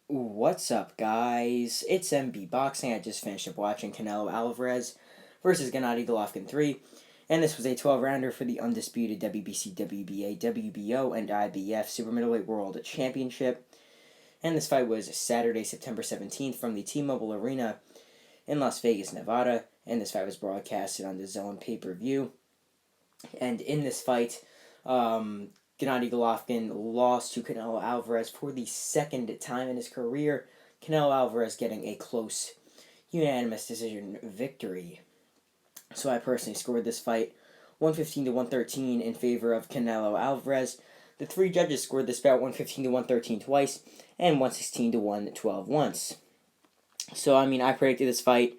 What's up, guys? It's MB Boxing. I just finished up watching Canelo Alvarez versus Gennady Golovkin 3, and this was a 12-rounder for the undisputed WBC, WBA, WBO, and IBF super-middleweight world championship. And this fight was Saturday, September 17th from the T-Mobile Arena in Las Vegas, Nevada, and this fight was broadcasted on the Zone pay-per-view. And in this fight, Gennady Golovkin lost to Canelo Alvarez for the second time in his career. Canelo Alvarez getting a close unanimous decision victory. So I personally scored this fight 115 to 113 in favor of Canelo Alvarez. The three judges scored this bout 115 to 113 twice and 116 to 112 once. So I predicted this fight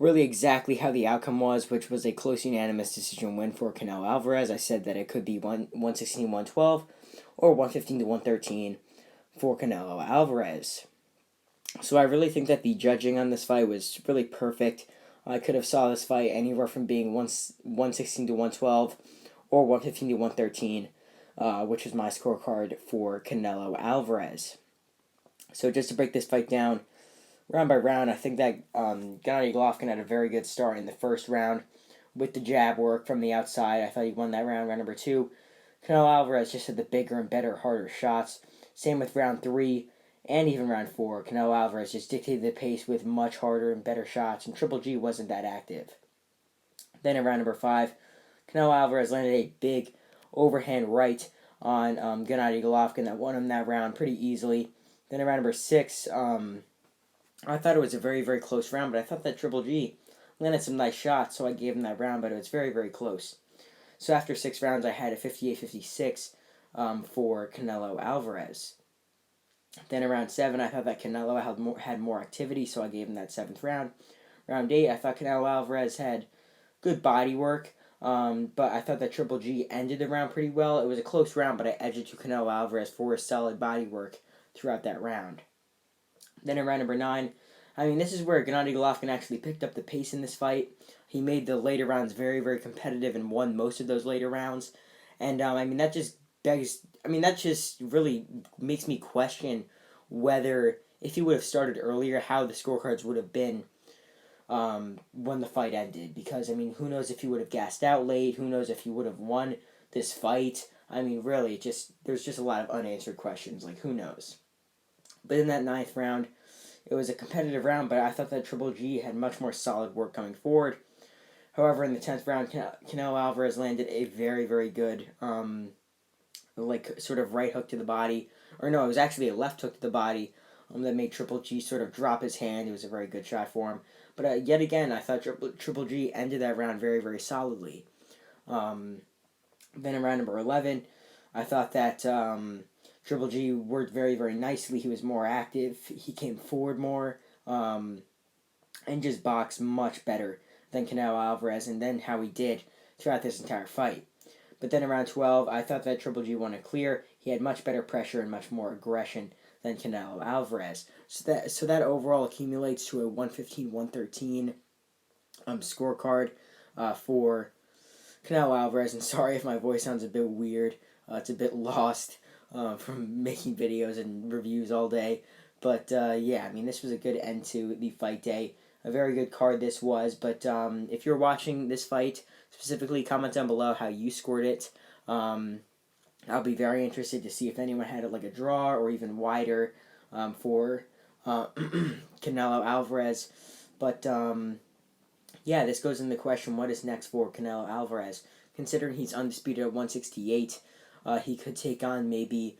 really exactly how the outcome was, which was a close unanimous decision win for Canelo Alvarez. I said that it could be 116 112 or 115 to 113 for Canelo Alvarez. So I really think that the judging on this fight was really perfect. I could have saw this fight anywhere from being 116 to 112 or 115 to 113, which is my scorecard for Canelo Alvarez. So just to break this fight down, round by round, I think that Gennady Golovkin had a very good start in the first round with the jab work from the outside. I thought he won that round. Round number 2, Canelo Alvarez just had the bigger and better, harder shots. Same with round 3 and even round 4. Canelo Alvarez just dictated the pace with much harder and better shots, and Triple G wasn't that active. Then in round number 5, Canelo Alvarez landed a big overhand right on Gennady Golovkin that won him that round pretty easily. Then in round number 6, I thought it was a very, very close round, but I thought that Triple G landed some nice shots, so I gave him that round, but it was very, very close. So after 6 rounds, I had a 58-56 for Canelo Alvarez. Then in round 7, I thought that Canelo had more activity, so I gave him that 7th round. Round 8, I thought Canelo Alvarez had good body work, but I thought that Triple G ended the round pretty well. It was a close round, but I edged it to Canelo Alvarez for his solid body work throughout that round. Then in round number 9, this is where Gennady Golovkin actually picked up the pace in this fight. He made the later rounds very, very competitive and won most of those later rounds. And, that just really makes me question whether, if he would have started earlier, how the scorecards would have been when the fight ended. Because, who knows if he would have gassed out late? Who knows if he would have won this fight? Really, there's just a lot of unanswered questions. Like, who knows? But in that 9th round, it was a competitive round, but I thought that Triple G had much more solid work coming forward. However, in the 10th round, Canelo Alvarez landed a very, very good, sort of right hook to the body. Or no, it was actually a left hook to the body that made Triple G sort of drop his hand. It was a very good shot for him. But yet again, I thought Triple G ended that round very, very solidly. Then in round number 11, I thought that Triple G worked very, very nicely. He was more active. He came forward more and just boxed much better than Canelo Alvarez, and then how he did throughout this entire fight. But then around 12, I thought that Triple G won it clear. He had much better pressure and much more aggression than Canelo Alvarez. So that overall accumulates to a 115-113 scorecard for Canelo Alvarez. And sorry if my voice sounds a bit weird. It's a bit lost from making videos and reviews all day. But this was a good end to the fight day. A very good card this was. But if you're watching this fight, specifically comment down below how you scored it. I'll be very interested to see if anyone had it like a draw or even wider for Canelo Alvarez. But this goes into the question, what is next for Canelo Alvarez? Considering he's undisputed at 168, he could take on maybe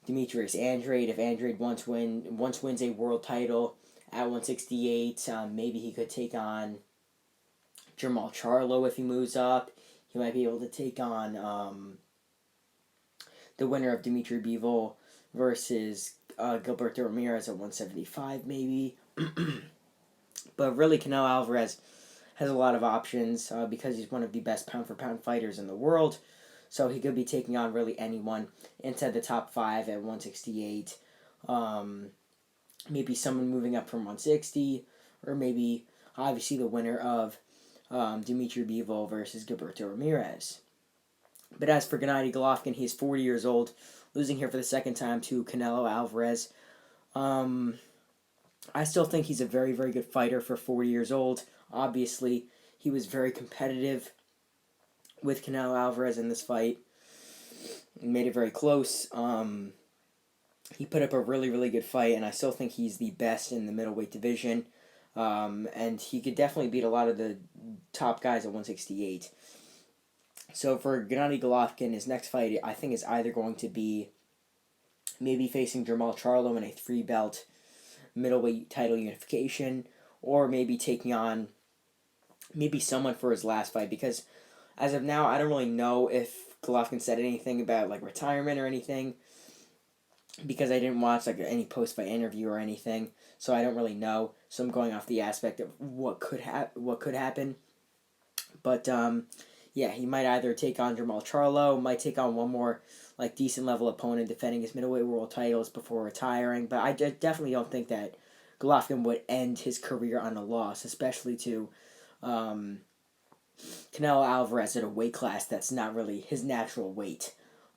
Demetrius Andrade if Andrade once wins a world title at 168. Maybe he could take on Jermall Charlo if he moves up. He might be able to take on the winner of Dimitri Bivol versus Gilberto Ramirez at 175 maybe. But really, Canelo Alvarez has a lot of options because he's one of the best pound-for-pound fighters in the world. So he could be taking on really anyone inside the top 5 at 168. Maybe someone moving up from 160. Or maybe, obviously, the winner of Dimitri Bivol versus Gilberto Ramirez. But as for Gennady Golovkin, he's 40 years old, losing here for the second time to Canelo Alvarez. I still think he's a very, very good fighter for 40 years old. Obviously, he was very competitive with Canelo Alvarez in this fight. Made it very close. He put up a really, really good fight, and I still think he's the best in the middleweight division. And he could definitely beat a lot of the top guys at 168. So for Gennady Golovkin, his next fight, I think, is either going to be maybe facing Jermall Charlo in a 3-belt middleweight title unification, or maybe taking on maybe someone for his last fight, because as of now, I don't really know if Golovkin said anything about like retirement or anything, because I didn't watch like any post-fight interview or anything, so I don't really know. So I'm going off the aspect of what could happen. But yeah, he might either take on Jermall Charlo, might take on one more like decent level opponent defending his middleweight world titles before retiring. But I definitely don't think that Golovkin would end his career on a loss, especially to Canelo Alvarez at a weight class that's not really his natural weight.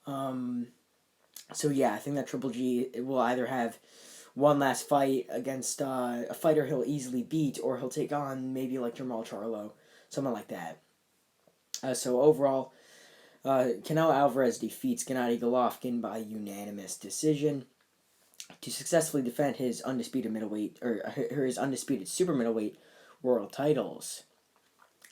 So yeah, I think that Triple G will either have one last fight against a fighter he'll easily beat, or he'll take on maybe like Jermall Charlo, someone like that. So overall, Canelo Alvarez defeats Gennady Golovkin by unanimous decision to successfully defend his undisputed middleweight, or his undisputed super middleweight world titles.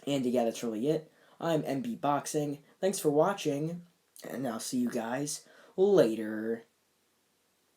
And yeah, that's really it. I'm MB Boxing. Thanks for watching, and I'll see you guys later.